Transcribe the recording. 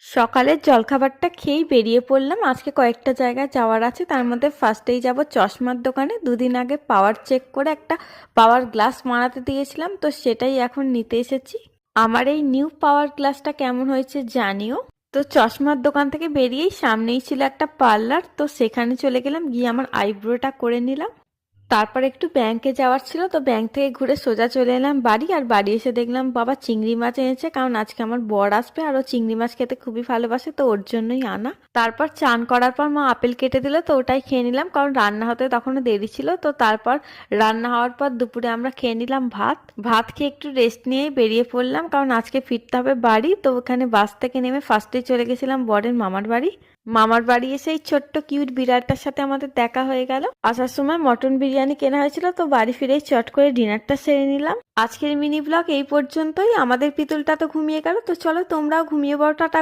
সকালের জলখাবারটা খেয়েই বেরিয়ে পড়লাম। আজকে কয়েকটা জায়গায় যাওয়ার আছে, তার মধ্যে ফার্স্টেই যাব চশমার দোকানে। দুদিন আগে পাওয়ার চেক করে একটা পাওয়ার গ্লাস মারাতে দিয়েছিলাম, তো সেটাই এখন নিতে এসেছি। আমার এই নিউ পাওয়ার গ্লাসটা কেমন হয়েছে জানিও। তো চশমার দোকান থেকে বেরিয়েই সামনেই ছিল একটা পার্লার, তো সেখানে চলে গেলাম, গিয়ে আমার আইব্রোটা করে নিলাম। তারপর একটু ব্যাংকে যাওয়ার ছিল, তো ব্যাংক থেকে ঘুরে সোজা চলে এলাম বাড়ি। আর বাড়ি এসে দেখলাম বাবা চিংড়ি মাছ এনেছে, কারণ আজকে আমার বর আসবে আর ও চিংড়ি মাছ খেতে খুবই ভালোবাসে, তো ওর জন্যই আনা। তারপর চান করার পর মা আপেল কেটে দিল, তো ওটাই খেয়ে নিলাম, কারণ রান্না হতে তখনও দেরি ছিল। তো তারপর রান্না হওয়ার পর দুপুরে আমরা খেয়ে নিলাম ভাত। ভাত খেয়ে একটু রেস্ট নিয়েই বেরিয়ে পড়লাম, কারণ আজকে ফিরতে হবে বাড়ি। তো ওখানে বাস থেকে নেমে ফার্স্টে চলে গেছিলাম বরের মামার বাড়ি। মামার বাড়ি এসে এই ছোট্ট কিউট বিড়ালটার সাথে আমাদের দেখা হয়ে গেল। আসার সময় মটন বিরিয়ানি কেনা হয়েছিল, তো বাড়ি ফিরেই চট করে ডিনারটা সেরে নিলাম। আজকের মিনি ব্লগ এই পর্যন্তই। আমাদের পিতুলটা তো ঘুমিয়ে গেল, তো চলো তোমরাও ঘুমিয়ে পড়ো। টাটা।